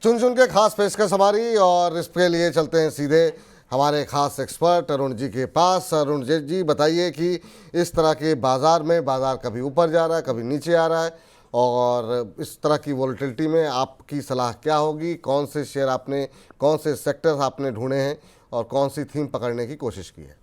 चुन चुन के खास पेशकश हमारी, और इसके लिए चलते हैं सीधे हमारे खास एक्सपर्ट अरुण जी के पास। अरुण जी बताइए कि इस तरह के बाज़ार में बाज़ार कभी ऊपर जा रहा है, कभी नीचे आ रहा है, और इस तरह की वॉलेटिलिटी में आपकी सलाह क्या होगी? कौन से शेयर आपने, कौन से सेक्टर्स आपने ढूंढे हैं और कौन सी थीम पकड़ने की कोशिश की है?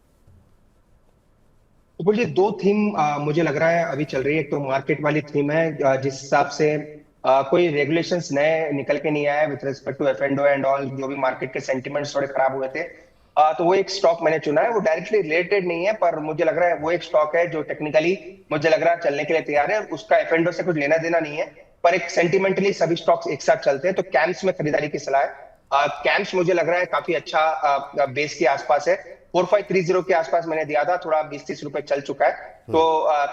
तो बोलिए, दो थीम मुझे लग रहा है अभी चल रही है। एक तो मार्केट वाली थीम है, जिस हिसाब से कोई रेगुलेशंस नए निकल के नहीं आए with respect to f and all, जो भी मार्केट के सेंटिमेंट्स थोड़े खराब हुए थे। तो वो एक स्टॉक मैंने चुना है। वो डायरेक्टली रिलेटेड नहीं है, पर मुझे लग रहा है वो एक स्टॉक है जो टेक्निकली मुझे लग रहा है चलने के लिए तैयार है। उसका एफ एंड से कुछ लेना देना नहीं है, पर एक सेंटिमेंटली सभी स्टॉक्स एक साथ चलते हैं। तो कैम्स में खरीदारी की सलाह है। कैम्स मुझे लग रहा है काफी अच्छा बेस के आसपास है। 4530 के आसपास मैंने दिया था, थोड़ा 20-30 रुपए चल चुका है। तो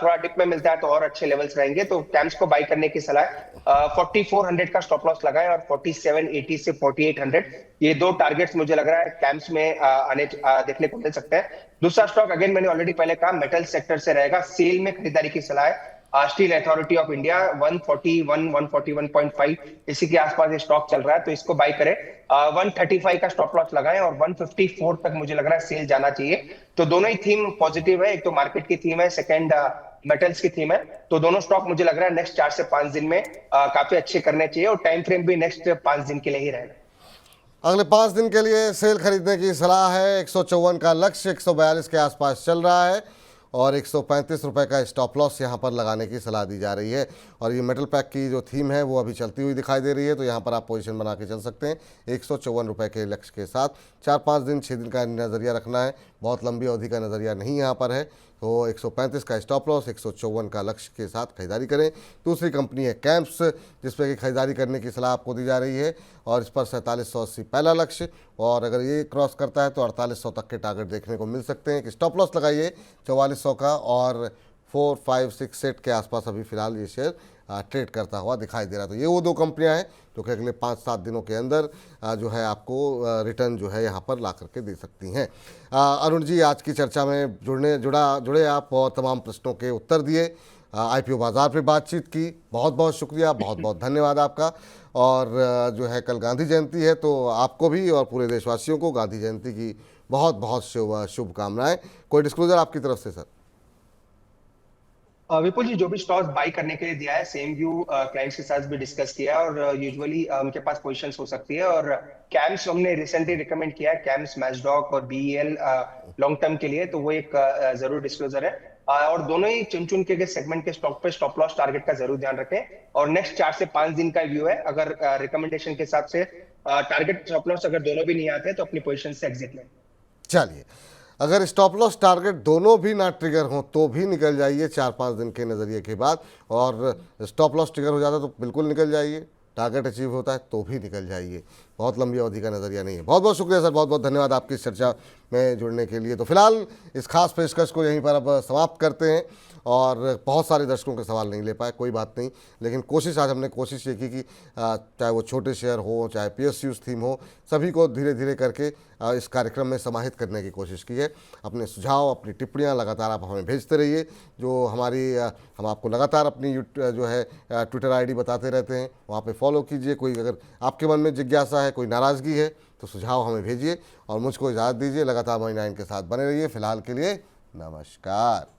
थोड़ा डिप में मिलता है तो और अच्छे लेवल्स रहेंगे। तो कैम्स को बाई करने की सलाह है। 4400 का स्टॉप लॉस लगाए और 4780 से 4800, ये दो टारगेट्स मुझे लग रहा है कैम्स में देखने को मिल सकते हैं। दूसरा स्टॉक अगेन मैंने ऑलरेडी पहले कहा, मेटल सेक्टर से रहेगा। सेल में खरीदारी की सलाह है। स्टील अथॉरिटी ऑफ इंडिया 141 141.5 इसी के आसपास ये स्टॉक चल रहा है, तो इसको बाई करें। 135 का स्टॉप लॉस लगाएं और 154 तक मुझे लग रहा है सेल जाना चाहिए। तो दोनों ही थीम पॉजिटिव है। एक तो मार्केट की थीम है, सेकंड मेटल्स की थीम है। तो दोनों स्टॉक मुझे लग रहा है नेक्स्ट 4 से 5 दिन में काफी अच्छे करने चाहिए, और टाइम फ्रेम भी नेक्स्ट 5 दिन के लिए ही रहेगा। अगले 5 दिन के लिए सेल खरीदने की सलाह है। 154 का लक्ष्य 142 के आसपास चल रहा है, और 135 रुपये का स्टॉप लॉस यहाँ पर लगाने की सलाह दी जा रही है। और ये मेटल पैक की जो थीम है वो अभी चलती हुई दिखाई दे रही है, तो यहाँ पर आप पोजीशन बना के चल सकते हैं 154 रुपये के लक्ष्य के साथ। 4-5 दिन 6 दिन का नज़रिया रखना है, बहुत लंबी अवधि का नज़रिया नहीं यहाँ पर है। तो 135 का स्टॉप लॉस, 154 का लक्ष्य के साथ खरीदारी करें। दूसरी कंपनी है कैम्प्स, जिस पर कि खरीदारी करने की सलाह आपको दी जा रही है, और इस पर 4780 पहला लक्ष्य, और अगर ये क्रॉस करता है तो 4800 तक के टारगेट देखने को मिल सकते हैं। कि स्टॉप लॉस लगाइए 4400 का, और 4-5-6 के आसपास अभी फिलहाल ये शेयर ट्रेड करता हुआ दिखाई दे रहा है। तो ये वो दो कंपनियां हैं जो कि अगले 5-7 दिनों के अंदर जो है आपको रिटर्न जो है यहाँ पर ला करके दे सकती हैं। अरुण जी, आज की चर्चा में जुड़े आप, और तमाम प्रश्नों के उत्तर दिए, आईपीओ बाज़ार पे बातचीत की। बहुत बहुत शुक्रिया, बहुत बहुत धन्यवाद आपका। और जो है कल गांधी जयंती है, तो आपको भी और पूरे देशवासियों को गांधी जयंती की बहुत बहुत शुभकामनाएं। कोई डिस्क्लोजर आपकी तरफ से सर? विपुल जी, जो भी स्टॉक्स बाई करने के लिए दिया है, सेम व्यू क्लाइंट्स के साथ भी डिस्कस किया है, और यूजुअली उनके पास पोजीशंस हो सकती है। और कैम्स हमने रिसेंटली रिकमेंड किया है, कैम्स, मैचडॉक और बीईएल लॉन्ग टर्म के लिए, तो वो एक जरूर डिस्क्लोजर है। और दोनों ही चुन चुन के सेगमेंट के स्टॉक पे स्टॉप लॉस टारगेट का जरूर ध्यान रखें। और नेक्स्ट 4 से 5 दिन का व्यू है। अगर रिकमेंडेशन के हिसाब से टारगेट स्टॉप लॉस अगर दोनों भी नहीं आते तो अपनी पोजीशन से एग्जिट लें। चलिए, अगर स्टॉप लॉस टारगेट दोनों भी ना ट्रिगर हों तो भी निकल जाइए 4-5 दिन के नज़रिए के बाद, और स्टॉप लॉस ट्रिगर हो जाता है तो बिल्कुल निकल जाइए, टारगेट अचीव होता है तो भी निकल जाइए। बहुत लंबी अवधि का नज़रिया नहीं है। बहुत बहुत शुक्रिया सर, बहुत बहुत धन्यवाद आपकी इस चर्चा में जुड़ने के लिए। तो फिलहाल इस खास पेशकश को यहीं पर अब समाप्त करते हैं, और बहुत सारे दर्शकों के सवाल नहीं ले पाए, कोई बात नहीं, लेकिन कोशिश आज हमने कोशिश ये की कि चाहे वो छोटे शेयर हो, चाहे PSUs थीम हो, सभी को धीरे धीरे करके इस कार्यक्रम में समाहित करने की कोशिश की है। अपने सुझाव, अपनी टिप्पणियां लगातार आप हमें भेजते रहिए। जो हम आपको लगातार अपनी जो है ट्विटर ID बताते रहते हैं, वहाँ पे फॉलो कीजिए। कोई अगर आपके मन में जिज्ञासा है, कोई नाराज़गी है, तो सुझाव हमें भेजिए, और मुझको इजाज़त दीजिए। लगातार मनी 9 के साथ बने रहिए। फिलहाल के लिए नमस्कार।